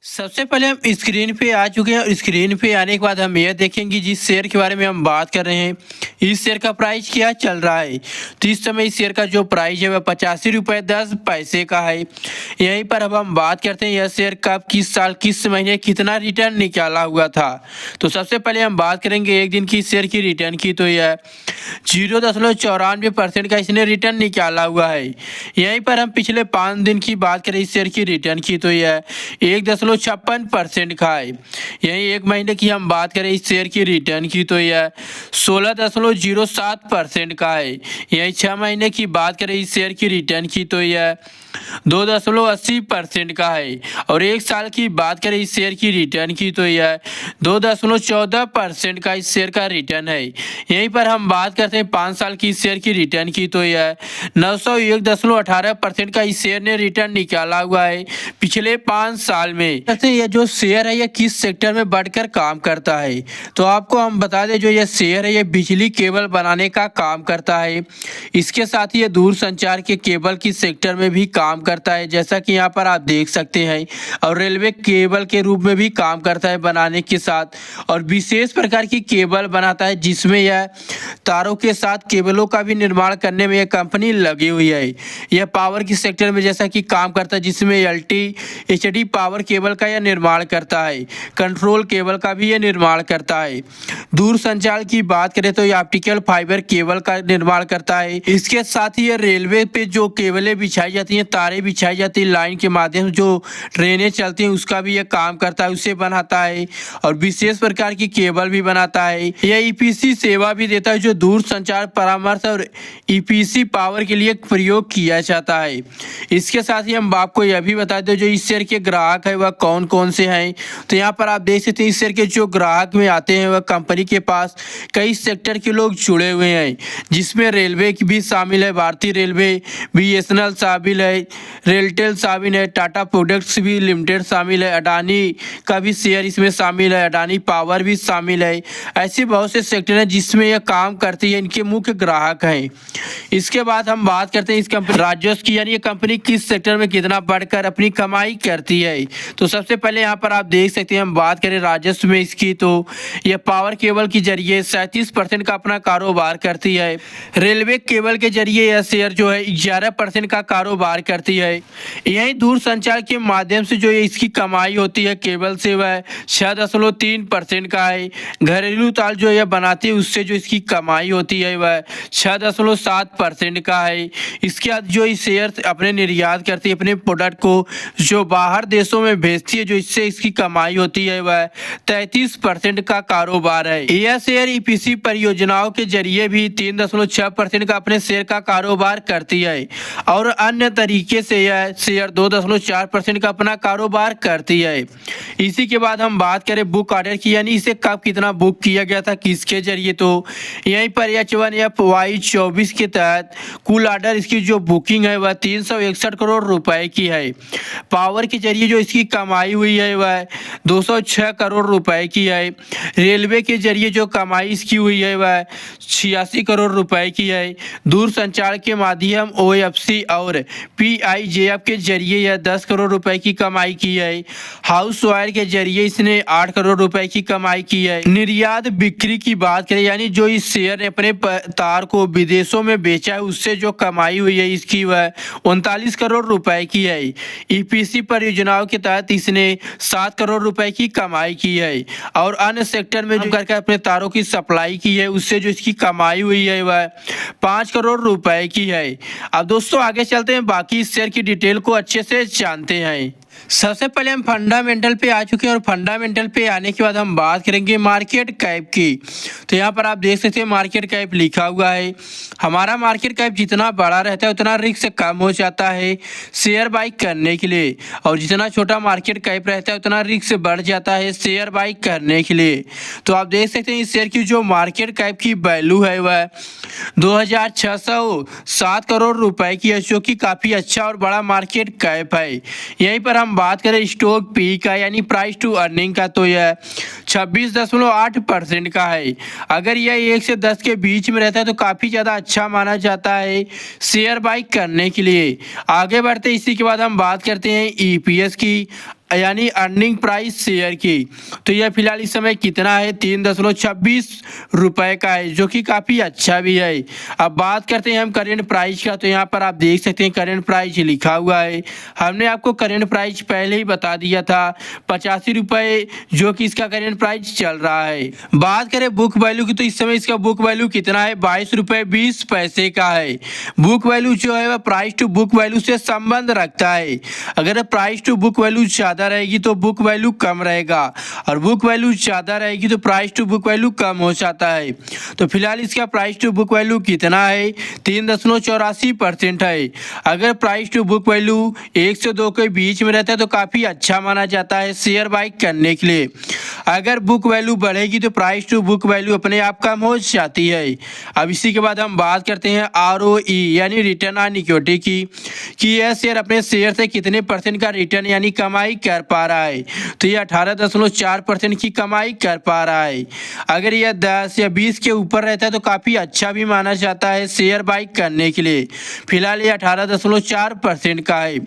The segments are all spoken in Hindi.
सबसे पहले हम स्क्रीन पे आ चुके हैं और स्क्रीन पे आने के बाद हम यह देखेंगे जिस शेयर के बारे में हम बात कर रहे हैं इस शेयर का प्राइस क्या चल रहा है। तो इस समय इस शेयर का जो प्राइस है वह 85 रुपये 10 पैसे का है। यहीं पर अब हम बात करते हैं यह शेयर कब किस साल किस महीने कितना रिटर्न निकाला हुआ था। तो सबसे पहले हम बात करेंगे एक दिन की शेयर की रिटर्न की। तो यह 0.94% का इसने रिटर्न निकाला हुआ है। यहीं पर हम पिछले 5 दिन की बात करें इस शेयर की रिटर्न की तो यह 1.56% का है। यहीं एक महीने की हम बात करें इस शेयर की रिटर्न की तो यह 16.07% का है। यहीं 6 महीने की बात करें इस शेयर की रिटर्न की तो यह 2.80% का है। और एक साल की बात करें इस शेयर की रिटर्न की तो यह 2.14% का इस शेयर का रिटर्न है। यहीं पर हम बात करते हैं 5 साल की इस शेयर की रिटर्न की तो यह 901.18% का इस शेयर ने रिटर्न निकाला हुआ है पिछले 5 साल में। यह जो शेयर है यह किस सेक्टर में बढ़कर काम करता है। तो आपको हम बता दें जो यह शेयर है यह बिजली केबल बनाने का काम करता है। इसके साथ ही यह दूरसंचार के केबल की सेक्टर में भी काम करता है जैसा कि यहाँ पर आप देख सकते हैं। और रेलवे केबल के रूप में भी काम करता है बनाने के साथ। और विशेष प्रकार की केबल बनाता है जिसमें यह तारों के साथ केबलों का भी निर्माण करने में यह कंपनी लगी हुई है। यह पावर की सेक्टर में जैसा कि काम करता है जिसमें एचडी पावर केबल का यह निर्माण करता है। कंट्रोल केबल का भी यह निर्माण करता है। दूरसंचार की बात करें तो यह ऑप्टिकल फाइबर केबल का निर्माण करता है। इसके साथ ही यह रेलवे पे जो केबलें बिछाई जाती हैं तारें बिछाई जाती हैं लाइन के माध्यम से जो ट्रेनें चलती हैं उसका भी यह काम करता है उसे बनाता है। और विशेष प्रकार की केबल भी बनाता है। यह ईपीसी सेवा भी देता है जो दूरसंचार परामर्श और ईपीसी पावर के लिए प्रयोग किया जाता है। इसके साथ ही हम आपको यह भी बता दें जो इस शेयर के ग्राहक है वह कौन कौन से हैं। तो यहाँ पर आप देख सकते हैं इस शेयर के जो ग्राहक में आते हैं वह कंपनी के पास कई सेक्टर के लोग जुड़े हुए हैं जिसमें रेलवे की भी शामिल है, भारतीय रेलवे, बीएसएनएल शामिल है, रेलटेल शामिल है, टाटा प्रोडक्ट्स भी लिमिटेड शामिल है, अडानी का भी शेयर इसमें शामिल है, अडानी पावर भी शामिल है। ऐसे बहुत से सेक्टर हैं जिसमें यह काम करती है, इनके मुख्य ग्राहक हैं। इसके बाद हम बात करते हैं इस कंपनी राजस्व की, यानी ये कंपनी किस सेक्टर में कितना बढ़कर अपनी कमाई करती है। तो सबसे पहले यहाँ पर आप देख सकते हैं हम बात करें राजस्व में इसकी तो यह पावर केबल के जरिए 37% का अपना कारोबार करती है। रेलवे केबल के जरिए यह शेयर जो है 11% का कारोबार करती है। यही दूरसंचार के माध्यम से जो इसकी कमाई होती है केबल से वह 6.3% का है। घरेलू तार जो यह बनाती है उससे जो इसकी कमाई होती है वह 6.7% का है। इसके बाद जो इस शेयर अपने निर्यात करती है अपने प्रोडक्ट को जो बाहर देशों में भेजती है जो इससे इसकी कमाई होती है वह 33% का कारोबार है। यह शेयर ईपीसी परियोजनाओं के जरिए भी 3.6% का अपने शेयर का कारोबार करती है। और अन्य तरीके से यह शेयर 2.4% का अपना कारोबार करती है। इसी के बाद हम बात करें बुक ऑर्डर की, यानी इसे कब कितना बुक किया गया था किसके जरिए। तो यहीं पर H1FY24 के तहत कुल ऑर्डर इसकी जो बुकिंग है वह 361 करोड़ रुपए की है। पावर के जरिए जो इसकी कमाई हुई है वह 206 करोड़ रुपए की है। रेलवे के जरिए जो कमाई इसकी हुई है वह 86 करोड़ रुपए की है। दूरसंचार के माध्यम OFC और PIJF के जरिए यह 10 करोड़ रुपए की कमाई की है। हाउस वायर के जरिए इसने 8 करोड़ रुपए की कमाई की है। निर्यात बिक्री की बात करें यानी जो इस शेयर ने अपने तार को विदेशों में बेचा है उससे जो कमाई हुई है इसकी वह 39 करोड़ रुपए की है। ईपीसी परियोजनाओं के तहत इसने 7 करोड़ रुपए की कमाई की है। और अन्य सेक्टर में जो करके अपने तारों की सप्लाई की है उससे जो इसकी कमाई हुई है वह 5 करोड़ रुपए की है। अब दोस्तों आगे चलते हैं, बाकी इस शेयर की डिटेल को अच्छे से जानते हैं। सबसे पहले हम फंडामेंटल पे आ चुके हैं और फंडामेंटल पे आने के बाद हम बात करेंगे मार्केट कैप की। तो यहाँ पर आप देख सकते हैं मार्केट कैप लिखा हुआ है। हमारा मार्केट कैप जितना बड़ा रहता है उतना रिस्क कम हो जाता है शेयर बाई करने के लिए, और जितना छोटा मार्केट कैप रहता है उतना रिस्क बढ़ जाता है शेयर बाई करने के लिए। तो आप देख सकते हैं इस शेयर की जो मार्केट कैप की वैल्यू है वह 2607 करोड़ रुपए की है, जो कि काफ़ी अच्छा और बड़ा मार्केट कैप है। यहीं पर हम बात करें स्टॉक पी का यानी प्राइस टू अर्निंग का तो यह 26.8% का है। अगर यह 1 से 10 के बीच में रहता है तो काफ़ी ज़्यादा अच्छा माना जाता है शेयर बाई करने के लिए। आगे बढ़ते इसी के बाद हम बात करते हैं ईपीएस की। यानी अर्निंग प्राइस शेयर की, तो यह फिलहाल इस समय कितना है 3.26 रुपए का है, जो कि काफ़ी अच्छा भी है। अब बात करते हैं हम करेंट प्राइस का, तो यहाँ पर आप देख सकते हैं करेंट प्राइस लिखा हुआ है। हमने आपको करेंट प्राइस पहले ही बता दिया था 85 रुपये, जो कि इसका करेंट प्राइस चल रहा है। बात करें बुक वैल्यू की, तो इस समय इसका बुक वैल्यू कितना है 22 रुपये 20 पैसे का है। बुक वैल्यू जो है वह प्राइस टू बुक वैल्यू से संबंध रखता है। अगर प्राइस टू बुक वैल्यू ज़्यादा रहेगी तो बुक वैल्यू कम रहेगा, और बुक वैल्यू ज़्यादा रहेगी तो प्राइस टू बुक वैल्यू कम हो जाता है। तो फिलहाल इसका प्राइस टू बुक वैल्यू कितना है 3.84% है। अगर प्राइस टू बुक वैल्यू 1 से 2 के बीच में रहता है तो काफ़ी अच्छा माना जाता है शेयर बाई करने के लिए। अगर बुक वैल्यू बढ़ेगी तो प्राइस टू बुक वैल्यू अपने आप कम हो जाती है। अब इसी के बाद हम बात करते हैं ROE यानी रिटर्न ऑन इक्विटी की, कि यह शेयर अपने शेयर से कितने परसेंट का रिटर्न यानी कमाई कर पा रहा है। तो यह 18.4% की कमाई कर पा रहा है। अगर यह 10 या 20 के ऊपर रहता है तो काफ़ी अच्छा भी माना जाता है शेयर बाई करने के लिए। फिलहाल यह 18.4% का है।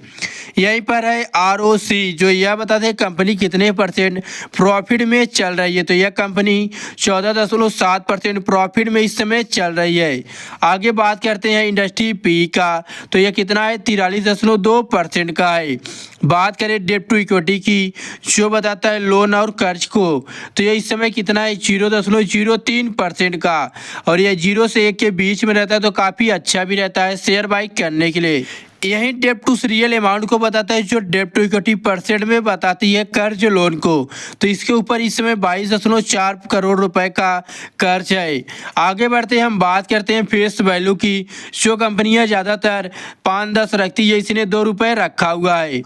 यहीं पर है ROC, जो यह बताते हैं कंपनी कितने परसेंट प्रॉफिट में चल रही है। तो यह कंपनी 14.7% प्रॉफिट में इस समय चल रही है। आगे बात करते हैं इंडस्ट्री पी का, तो यह कितना है 43.2% का है। बात करें डेट टू इक्विटी की, जो बताता है लोन और कर्ज को, तो यह इस समय कितना है 0.03% का, और यह 0 से 1 के बीच में रहता है तो काफ़ी अच्छा भी रहता है शेयर बाई करने के लिए। यही डेट टू रियल अमाउंट को बताता है, जो डेट टू इक्विटी परसेंट में बताती है कर्ज लोन को। तो इसके ऊपर इस समय 22.4 करोड़ रुपए का कर्ज है। आगे बढ़ते हैं हम बात करते हैं फेस वैल्यू की, जो कंपनियां ज़्यादातर 5-10 रखती है, इसने 2 रुपये रखा हुआ है।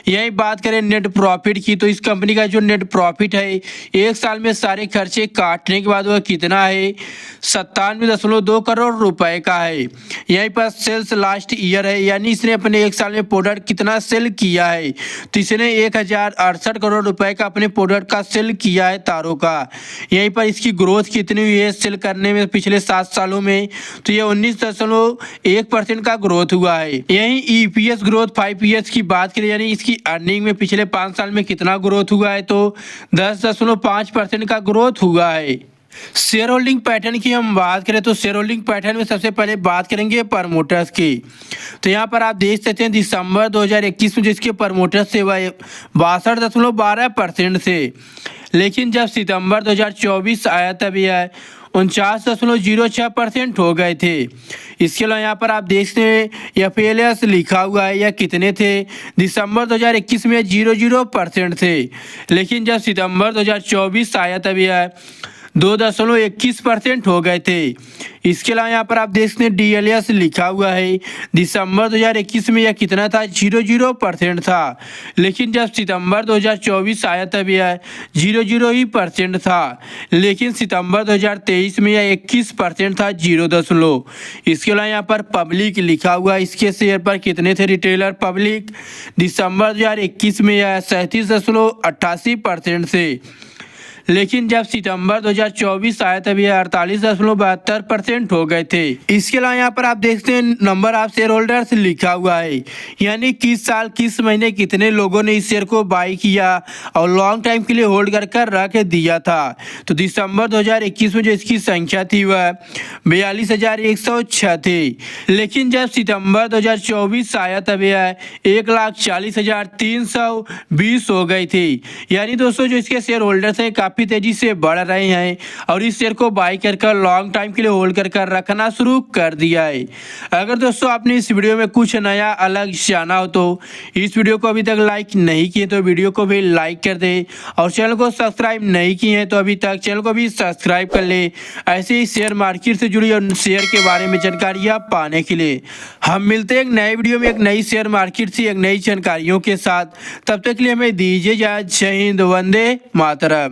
यही बात करें नेट प्रॉफिट की, तो इस कंपनी का जो नेट प्रॉफिट है 1 साल में सारे खर्चे काटने के बाद वह कितना है 97.2 करोड़ रुपए का है। यहीं पर सेल्स लास्ट ईयर है, यानी इसने अपने 1 साल में प्रोडक्ट कितना सेल किया है, तो इसने 1068 करोड़ रुपए का अपने प्रोडक्ट का सेल किया है तारों का। यहीं पर इसकी ग्रोथ कितनी हुई है सेल करने में पिछले 7 सालों में, तो ये 19.1% का ग्रोथ हुआ है। यहीं EPS ग्रोथ 5 ईयर्स की बात करें, यानी इसकी अर्निंग में पिछले 5 साल में कितना ग्रोथ हुआ है, तो 10.5% का ग्रोथ हुआ है। शेयर होल्डिंग पैटर्न की हम बात करें, तो शेयर होल्डिंग पैटर्न में सबसे पहले बात करेंगे प्रमोटर्स की। तो यहाँ पर आप देख सकते हैं दिसंबर 2021 में जिसके प्रमोटर्स से वह 62.12% से, लेकिन जब सितंबर 2024 आया तब यह 49.06% हो गए थे। इसके अलावा यहाँ पर आप देख सकते हैं FLS लिखा हुआ है, यह कितने थे दिसंबर 2021 में 00% थे, लेकिन जब सितंबर 2024 आया तब यह 2.21% हो गए थे। इसके अलावा यहाँ पर आप देख सकते हैं DLS लिखा हुआ है, दिसंबर 2021 में यह कितना था 00% था, लेकिन जब सितंबर 2024 आया तब यह 00% था, लेकिन सितंबर 2023 में यह 21% था 0. इसके अलावा यहाँ पर पब्लिक लिखा हुआ है, इसके शेयर पर कितने थे रिटेलर पब्लिक दिसंबर 2021 में यह 37.88% से, लेकिन जब सितंबर 2024 आया तब यह 48.72% हो गए थे। इसके अलावा यहाँ पर आप देखते हैं नंबर ऑफ शेयर होल्डर्स लिखा हुआ है, यानी किस साल किस महीने कितने लोगों ने इस शेयर को बाई किया और लॉन्ग टाइम के लिए होल्ड कर रख दिया था। तो दिसंबर 2021 में जो इसकी संख्या थी वह 42,106 थी, लेकिन जब सितंबर 2024 आया तब यह 1,40,320 हो गई थी। यानी दोस्तों जो इसके शेयर होल्डर्स हैं काफ़ी तेजी से बढ़ रहे हैं और इस शेयर को बाई कर लॉन्ग टाइम के लिए होल्ड कर रखना शुरू कर दिया है। अगर दोस्तों आपने इस वीडियो में कुछ नया अलग जाना हो तो इस वीडियो को अभी तक लाइक नहीं किए तो वीडियो को भी लाइक कर दे, और चैनल को सब्सक्राइब नहीं किए हैं तो अभी तक चैनल को भी सब्सक्राइब कर ले, ऐसे ही शेयर मार्केट से जुड़ी और शेयर के बारे में जानकारियाँ पाने के लिए। हम मिलते हैं एक नए वीडियो में एक नई शेयर मार्केट से एक नई जानकारियों के साथ। तब तक के लिए हमें दीजिए इजाज़त। जय हिंद, वंदे मातरम।